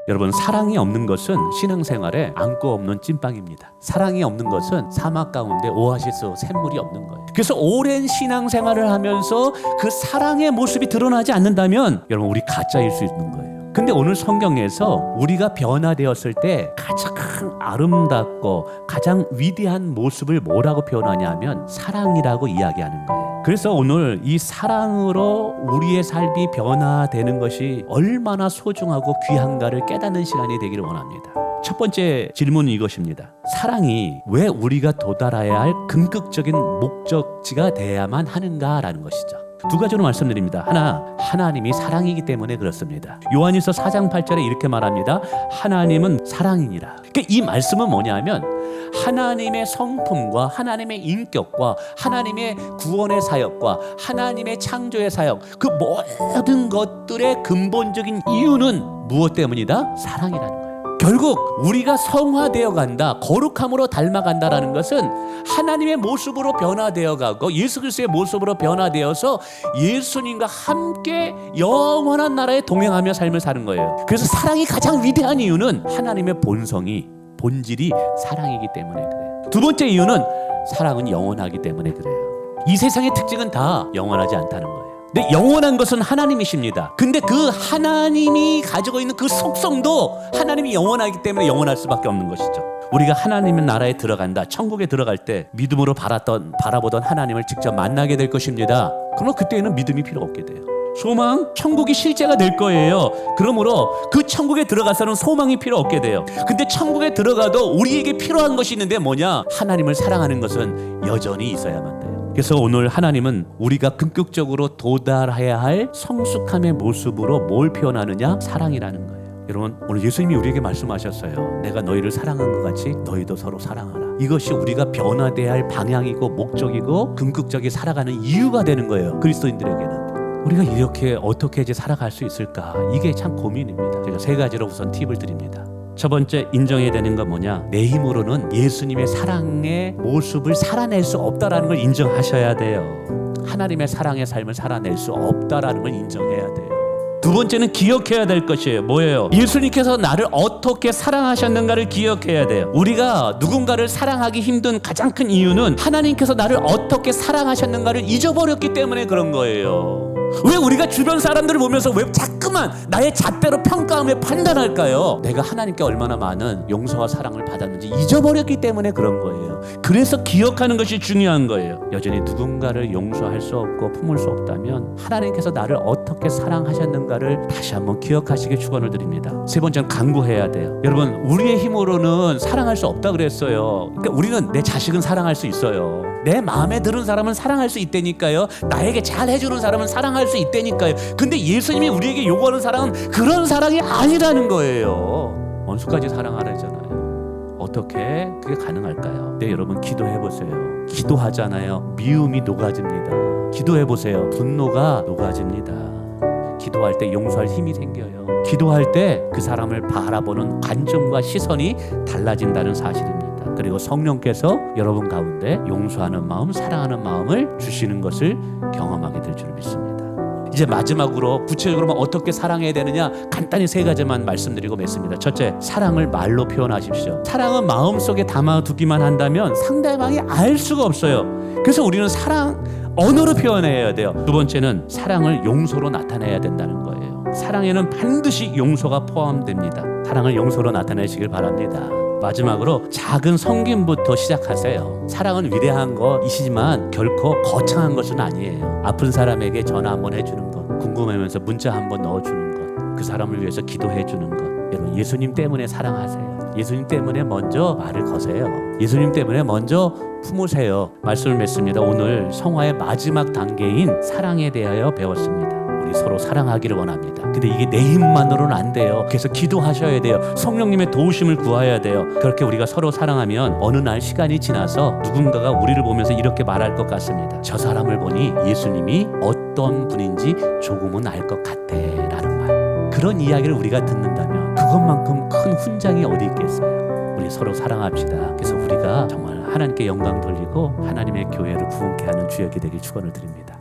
여러분, 사랑이 없는 것은 신앙생활에 안고 없는 찐빵입니다. 사랑이 없는 것은 사막 가운데 오아시스 샘물이 없는 거예요. 그래서 오랜 신앙생활을 하면서 그 사랑의 모습이 드러나지 않는다면 여러분, 우리 가짜일 수 있는 거예요. 근데 오늘 성경에서 우리가 변화되었을 때 가장 아름답고 가장 위대한 모습을 뭐라고 표현하냐 하면 사랑이라고 이야기하는 거예요. 그래서 오늘 이 사랑으로 우리의 삶이 변화되는 것이 얼마나 소중하고 귀한가를 깨닫는 시간이 되기를 원합니다. 첫 번째 질문은 이것입니다. 사랑이 왜 우리가 도달해야 할 궁극적인 목적지가 돼야만 하는가라는 것이죠. 두 가지로 말씀드립니다. 하나, 하나님이 사랑이기 때문에 그렇습니다. 요한일서 4장 8절에 이렇게 말합니다. 하나님은 사랑이니라. 그러니까 이 말씀은 뭐냐면 하나님의 성품과 하나님의 인격과 하나님의 구원의 사역과 하나님의 창조의 사역, 그 모든 것들의 근본적인 이유는 무엇 때문이다? 사랑이라는 거예요. 결국 우리가 성화되어 간다, 거룩함으로 닮아간다라는 것은 하나님의 모습으로 변화되어 가고 예수 그리스도의 모습으로 변화되어서 예수님과 함께 영원한 나라에 동행하며 삶을 사는 거예요. 그래서 사랑이 가장 위대한 이유는 하나님의 본질이 사랑이기 때문에 그래요. 두 번째 이유는 사랑은 영원하기 때문에 그래요. 이 세상의 특징은 다 영원하지 않다는 거예요. 근데 영원한 것은 하나님이십니다. 근데 그 하나님이 가지고 있는 그 속성도 하나님이 영원하기 때문에 영원할 수밖에 없는 것이죠. 우리가 하나님의 나라에 들어간다, 천국에 들어갈 때 믿음으로 바라보던 하나님을 직접 만나게 될 것입니다. 그럼 그때는 믿음이 필요 없게 돼요. 소망, 천국이 실제가 될 거예요. 그러므로 그 천국에 들어가서는 소망이 필요 없게 돼요. 근데 천국에 들어가도 우리에게 필요한 것이 있는데 뭐냐? 하나님을 사랑하는 것은 여전히 있어야만 돼요. 그래서 오늘 하나님은 우리가 궁극적으로 도달해야 할 성숙함의 모습으로 뭘 표현하느냐? 사랑이라는 거예요. 여러분, 오늘 예수님이 우리에게 말씀하셨어요. 내가 너희를 사랑한 것 같이 너희도 서로 사랑하라. 이것이 우리가 변화돼야 할 방향이고 목적이고 궁극적인 살아가는 이유가 되는 거예요. 그리스도인들에게는. 우리가 이렇게 어떻게 이제 살아갈 수 있을까? 이게 참 고민입니다. 제가 세 가지로 우선 팁을 드립니다. 첫 번째, 인정해야 되는 건 뭐냐? 내 힘으로는 예수님의 사랑의 모습을 살아낼 수 없다라는 걸 인정하셔야 돼요. 하나님의 사랑의 삶을 살아낼 수 없다라는 걸 인정해야 돼요. 두 번째는 기억해야 될 것이에요. 뭐예요? 예수님께서 나를 어떻게 사랑하셨는가를 기억해야 돼요. 우리가 누군가를 사랑하기 힘든 가장 큰 이유는 하나님께서 나를 어떻게 사랑하셨는가를 잊어버렸기 때문에 그런 거예요. 왜 우리가 주변 사람들을 보면서 왜 자꾸만 나의 잣대로 평가하며 판단할까요? 내가 하나님께 얼마나 많은 용서와 사랑을 받았는지 잊어버렸기 때문에 그런 거예요. 그래서 기억하는 것이 중요한 거예요. 여전히 누군가를 용서할 수 없고 품을 수 없다면 하나님께서 나를 어떻게 사랑하셨는가를 다시 한번 기억하시길 축원을 드립니다. 세 번째는 간구해야 돼요. 여러분, 우리의 힘으로는 사랑할 수 없다 그랬어요. 그러니까 우리는 내 자식은 사랑할 수 있어요. 내 마음에 드는 사람은 사랑할 수 있다니까요. 나에게 잘 해주는 사람은 사랑할 수 있다니까요. 근데 예수님이 우리에게 요구하는 사랑은 그런 사랑이 아니라는 거예요. 원수까지 사랑하라잖아요. 어떻게 그게 가능할까요? 네, 여러분 기도해보세요. 기도하잖아요. 미움이 녹아집니다. 기도해보세요. 분노가 녹아집니다. 기도할 때 용서할 힘이 생겨요. 기도할 때 그 사람을 바라보는 관점과 시선이 달라진다는 사실입니다. 그리고 성령께서 여러분 가운데 용서하는 마음, 사랑하는 마음을 주시는 것을 경험하게 될 줄 믿습니다. 이제 마지막으로 구체적으로 어떻게 사랑해야 되느냐, 간단히 세 가지만 말씀드리고 맺습니다. 첫째, 사랑을 말로 표현하십시오. 사랑은 마음속에 담아두기만 한다면 상대방이 알 수가 없어요. 그래서 우리는 사랑 언어로 표현해야 돼요. 두 번째는 사랑을 용서로 나타내야 된다는 거예요. 사랑에는 반드시 용서가 포함됩니다. 사랑을 용서로 나타내시길 바랍니다. 마지막으로 작은 섬김부터 시작하세요. 사랑은 위대한 것이시지만 결코 거창한 것은 아니에요. 아픈 사람에게 전화 한번 해주는 것, 궁금하면서 문자 한번 넣어주는 것, 그 사람을 위해서 기도해주는 것. 여러분, 예수님 때문에 사랑하세요. 예수님 때문에 먼저 말을 거세요. 예수님 때문에 먼저 품으세요. 말씀을 맺습니다. 오늘 성화의 마지막 단계인 사랑에 대하여 배웠습니다. 우리 서로 사랑하기를 원합니다. 근데 이게 내 힘만으로는 안 돼요. 그래서 기도하셔야 돼요. 성령님의 도우심을 구해야 돼요. 그렇게 우리가 서로 사랑하면 어느 날 시간이 지나서 누군가가 우리를 보면서 이렇게 말할 것 같습니다. 저 사람을 보니 예수님이 어떤 분인지 조금은 알 것 같아 라는 말. 그런 이야기를 우리가 듣는다면 그것만큼 큰 훈장이 어디 있겠어요. 우리 서로 사랑합시다. 그래서 우리가 정말 하나님께 영광 돌리고 하나님의 교회를 부흥케 하는 주역이 되길 축원을 드립니다.